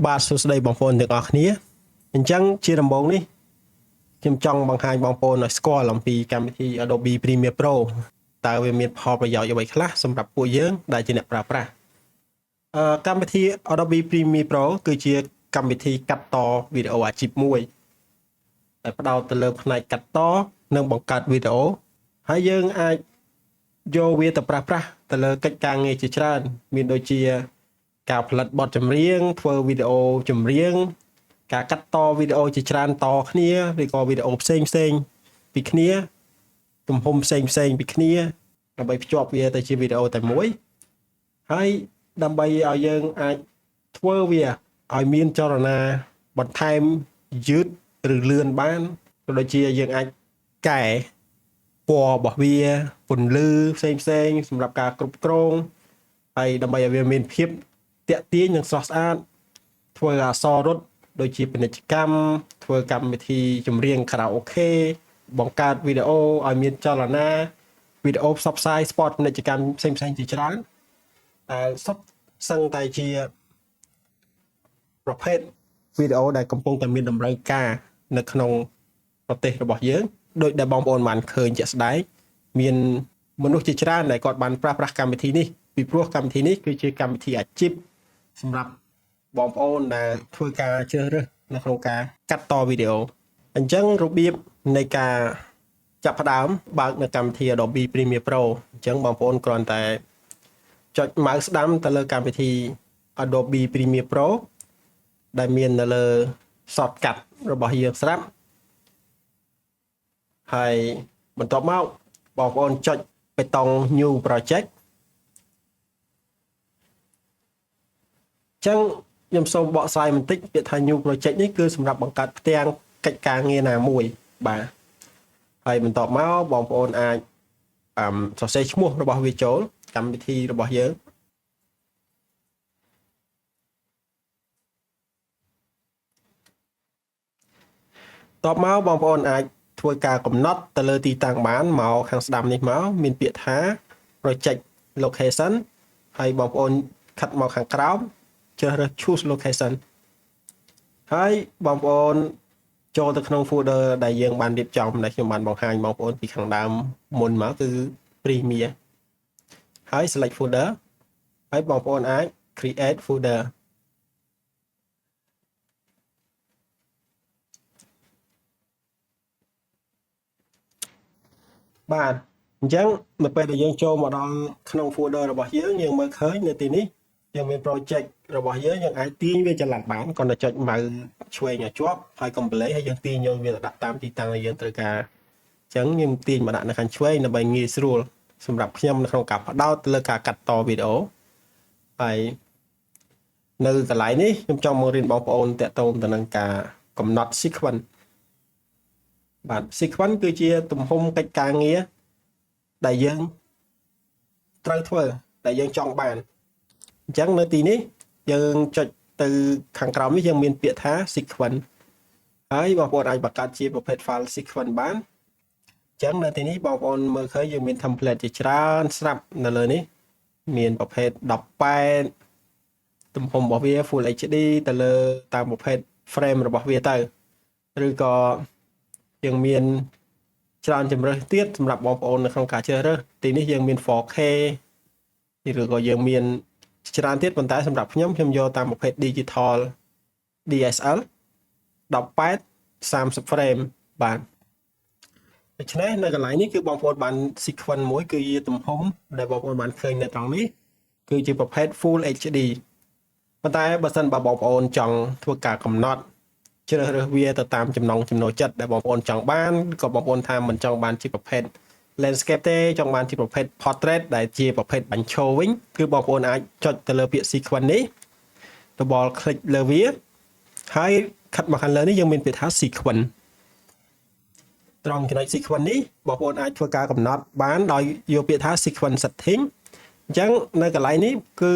បាទសួស្តីបងប្អូនទាំងអស់គ្នាអញ្ចឹងជាដំបូងនេះខ្ញុំចង់បង្ហាញបងប្អូនឲ្យស្គាល់អំពីកម្មវិធី Adobe Premiere Pro តើវាមានផលប្រយោជន៍អ្វីខ្លះសម្រាប់ពួកយើងដែលជាអ្នកប្រើប្រាស់កម្មវិធី Adobe Premiere Pro គឺជាកម្មវិធីកាត់តវីដេអូអាជីពមួយដែលផ្ដោតទៅលើផ្នែកកាត់តនិងបង្កើតវីដេអូហើយយើងអាចយកវាទៅប្រើប្រាស់ទៅលើកិច្ចការងារជាច្រើនមានដូចជាការផលិតបទចម្រៀងធ្វើវីដេអូចម្រៀងការកាត់តវីដេអូជាច្រើនតគ្នាឬក៏វីដេអូផ្សេងពីគ្នាទំហំផ្សេងពីគ្នាដើម្បីភ្ជាប់វាទៅជាវីដេអូតែមួយហើយដើម្បីឲ្យយើងអាចធ្វើវាឲ្យមានចលនាបន្ថែមយឺតឬលឿនបានក៏ដូចជាយើងអាចកែពណ៌របស់វាពន្លឺផ្សេងសម្រាប់ការគ្រប់គ្រងហើយដើម្បីឲ្យវាមានភាពតាក់ទាញនិងស្រស់ស្អាតធ្វើអក្សររត់ដូចជាពាណិជ្ជកម្មធ្វើកម្មវិធីចម្រៀងខារ៉ាអូខេបង្កើតវីដេអូឲ្យមានចលនាវីដេអូផ្សព្វផ្សាយ sport ពាណិជ្ជកម្មផ្សេងជាច្រើនតែសុទ្ធសឹងតែជាប្រភេទវីដេអូដែលកំពុងតែមានតម្រូវការនៅក្នុងប្រទេសរបស់យើងដោយដែលបងប្អូនបានឃើញជាក់ស្ដែងមានមនុស្សជាច្រើនដែលគាត់បានប្រើប្រាស់កម្មវិធីនេះពីព្រោះកម្មវិធីនេះគឺជាកម្មវិធីអាជីពសម្រាប់បងប្អូនដែលធ្វើការជ្រើសរើសនៅក្នុងការកាត់តវីដេអូអញ្ចឹងរបៀបនៃការចាប់ផ្ដើមបើកនៅកម្មវិធី Adobe Premiere Pro អញ្ចឹងបងប្អូនគ្រាន់តែចុច mouse ស្ដាំទៅលើកម្មវិធី Adobe Premiere Pro ដែលមាននៅលើ shortcut របស់យើងស្រាប់ហើយបន្ទាប់មកបងប្អូនចុចបេតុង New Project ចឹងខ្ញុំសូមបកស្រាយបន្តិចពាក្យថា New Project នេះគឺសម្រាប់បង្កើតផ្ទាំងកិច្ចការងារណាមួយបាទហើយបន្ទាប់មកបងប្អូនអាចសរសេរឈ្មោះរបស់វាចូលកម្មវិធីរបស់យើងតបមកបងប្អូនអាចធ្វើការកំណត់ទៅលើទីតាំងបានមកខាងស្ដាំនេះមកមានពាក្យថា project location ហើយបងប្អូនខិតមកខាងក្រោមជ្រើសរើស choose location ហើយបងប្អូនចូលទៅក្នុង folder ដែលយើងបានរៀបចំដែលខ្ញុំបានបង្ហាញបងប្អូនពីខាងដើមមុនមកគឺ Premiere ហើយ select folder ហើយបងប្អូនអាច create folderបាទអញ្ចឹងនៅពេលដែលយើងចូលមកដល់ក្នុង folder របស់យើងមើលឃើញនៅទីនេះយើងមាន project របស់យើងអាចទាញវាចល័តបានគ្រាន់តែចុចម៉ៅឆ្វេងឲ្យជាប់ហើយកុំប្លេហើយយើងទាញយកវាទៅដាក់តាមទីតាំងដែលយើងត្រូវការអញ្ចឹងខ្ញុំទាញមកដាក់នៅខាងឆ្វេងដើម្បីងាយស្រួលសម្រាប់ខ្ញុំនៅក្នុងការផ្ដោតលើការកាត់តវីដេអូហើយនៅកន្លែងនេះខ្ញុំចង់មករៀនបងប្អូនតាក់ទងទៅនឹងការកំណត់ sequence បាទ sequence គឺជាទំហំកិច្ចការងារដែលយើងត្រូវធ្វើដែលយើងចង់បានអញ្ចឹងនៅទីនេះយើងចុចទៅខាងក្រោមនេះយើងមានពាក្យថា sequence ហើយបងប្អូនអាចបង្កើតជាប្រភេទ file sequence បានអញ្ចឹងនៅទីនេះបងប្អូនមើលឃើញយើងមាន template ជាច្រើនស្រាប់នៅលើនេះមានប្រភេទ18ទំហំរបស់វា Full HD ទៅលើតាមប្រភេទ frame របស់វាទៅឬក៏យើងមានច្រើនជម្រើសទៀតសម្រាប់បងប្អូននៅក្នុងការជ្រើសរើសទីនេះយើងមាន 4K ឬក៏យើងមានច្រើនទៀតប៉ុន្តែសម្រាប់ខ្ញុំយកតាមប្រភេទ Digital DSL 18 30 frame បាទដូច្នេះនៅកន្លែងនេះគឺបងប្អូនបាន sequence មួយគឺជាទំហំដែលបងប្អូនបានឃើញនៅត្រង់នេះគឺជាប្រភេទ Full HD ប៉ុន្តែបើសិនបើបងប្អូនចង់ធ្វើការកំណត់ជ្រើសរើសវាទៅតាមចំណង់ចំណូលចិត្តដែលបងប្អូនចង់បានក៏បងប្អូនថាមិនចង់បានជាប្រភេទ landscape ទេចង់បានជាប្រភេទ portrait ដែលជាប្រភេទបញ្ឈរវិញគឺបងប្អូនអាចចុចទៅលើពាក្យ sequence នេះរបល់ click លើវាហើយខិតមកខាងលើនេះយើងមានពាក្យថា sequence ត្រង់ចំណុច sequence នេះបងប្អូនអាចធ្វើការកំណត់បានដោយយកពាក្យថា sequence setting អញ្ចឹងនៅកន្លែងនេះគឺ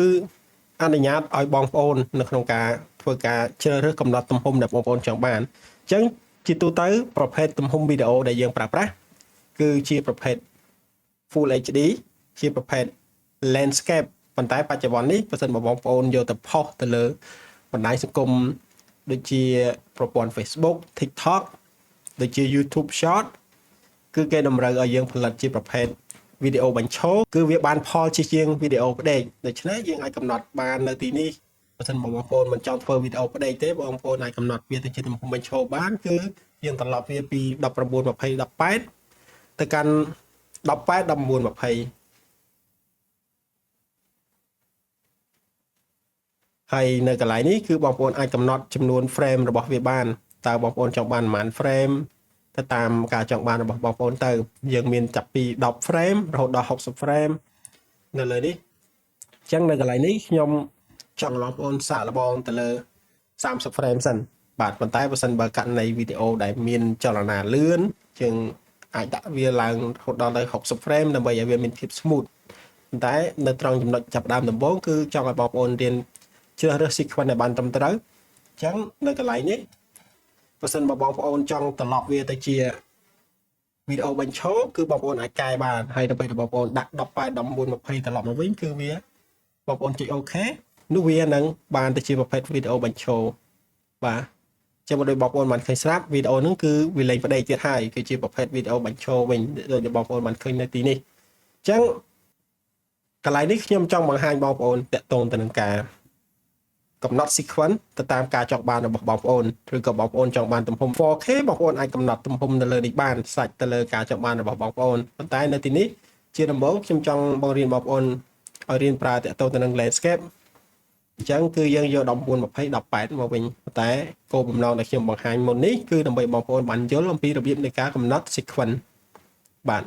អនុញ្ញាតឲ្យបងប្អូននៅក្នុងការធ្វើការជ្រើសរើសកំណត់ទំហំដែលបងប្អូនចង់បានអញ្ចឹងជាទូទៅប្រភេទទំហំវីដេអូដែលយើងប្រើប្រាស់គឺជាប្រភេទ Full HD ជាប្រភេទ landscape ប៉ុន្តែបច្ចុប្បន្ននេះបើសិនបងប្អូនយកទៅផុសទៅលើ បណ្ដាញសង្គមដូចជាប្រព័ន្ធ Facebook TikTok ដូចជា YouTube Short គឺគេតម្រូវឲ្យយើងផលិតជាប្រភេទវីដេអូបញ្ឈរគឺវាបានផលជាងវីដេអូផ្ដេកដូច្នេះយើងអាចកំណត់បាននៅទីនេះបើសិនបងប្អូនមិនចង់ធ្វើវីដេអូផ្ដេកទេបងប្អូនអាចកំណត់វាទៅជាទំហំបញ្ឈរបានគឺយើងត្រឡប់វាពី19 20 18ទៅកាន់18 19 20ហើយនៅកន្លែងនេះគឺបងប្អូនអាចកំណត់ចំនួន frame របស់វាបានតើបងប្អូនចង់បានប៉ុន្មាន frame ទៅតាមការចង់បានរបស់បងប្អូនទៅយើងមានចាប់ពី10 frame រហូតដល់60 frame នៅលើនេះអញ្ចឹងនៅកន្លែងនេះខ្ញុំចង់បងប្អូនសាកល្បងទៅលើ30 frame សិនបាទប៉ុន្តែបើសិនបើករណីវីដេអូដែលមានចលនាលឿនយើងអាចដាក់វាឡើងរហូតដល់ទៅ60 frame ដើម្បីឲ្យវាមានភាព smooth ប៉ុន្តែនៅត្រង់ចំណុចចាប់ដើមដំបូងគឺចង់ឲ្យបងប្អូនរៀនជ្រើសរើស sequence ឲ្យបានត្រឹមត្រូវអញ្ចឹងនៅកន្លែងនេះបើសិនបើបងប្អូនចង់ត្រឡប់វាទៅជាវីដេអូបញ្ឈរគឺបងប្អូនអាចកែបានហើយដើម្បីបងប្អូនដាក់18 19 20ត្រឡប់មកវិញគឺវាបងប្អូនចុចអូខេនោះវានឹងបានទៅជាប្រភេទវីដេអូបញ្ឈរបាទចាំមកដោយបងប្អូនបានឃើញស្រាប់វីដេអូហ្នឹងគឺវាលេងប្តីទៀតហើយគឺជាប្រភេទវីដេអូបញ្ឈរវិញដោយបងប្អូនបានឃើញនៅទីនេះអញ្ចឹងកន្លែងនេះខ្ញុំចង់បង្ហាញបងប្អូនតាក់ទងទៅនឹងការកំណត់ sequence ទៅតាមការចង់បានរបស់បងប្អូនឬក៏បងប្អូនចង់បានទំហំ 4K បងប្អូនអាចកំណត់ទំហំនៅលើនេះបានសាច់ទៅលើការចង់បានរបស់បងប្អូនប៉ុន្តែនៅទីនេះជាដំបូងខ្ញុំចង់បង្រៀនបងប្អូនឲ្យរៀនប្រើតាក់ទងទៅនឹង landscape អញ្ចឹងគឺយើងយក19 20 18មកវិញប៉ុន្តែគោលបំណងដែលខ្ញុំបង្ហាញមុននេះគឺដើម្បីបងប្អូនបានយល់អំពីរបៀបនៃការកំណត់ sequence បាទ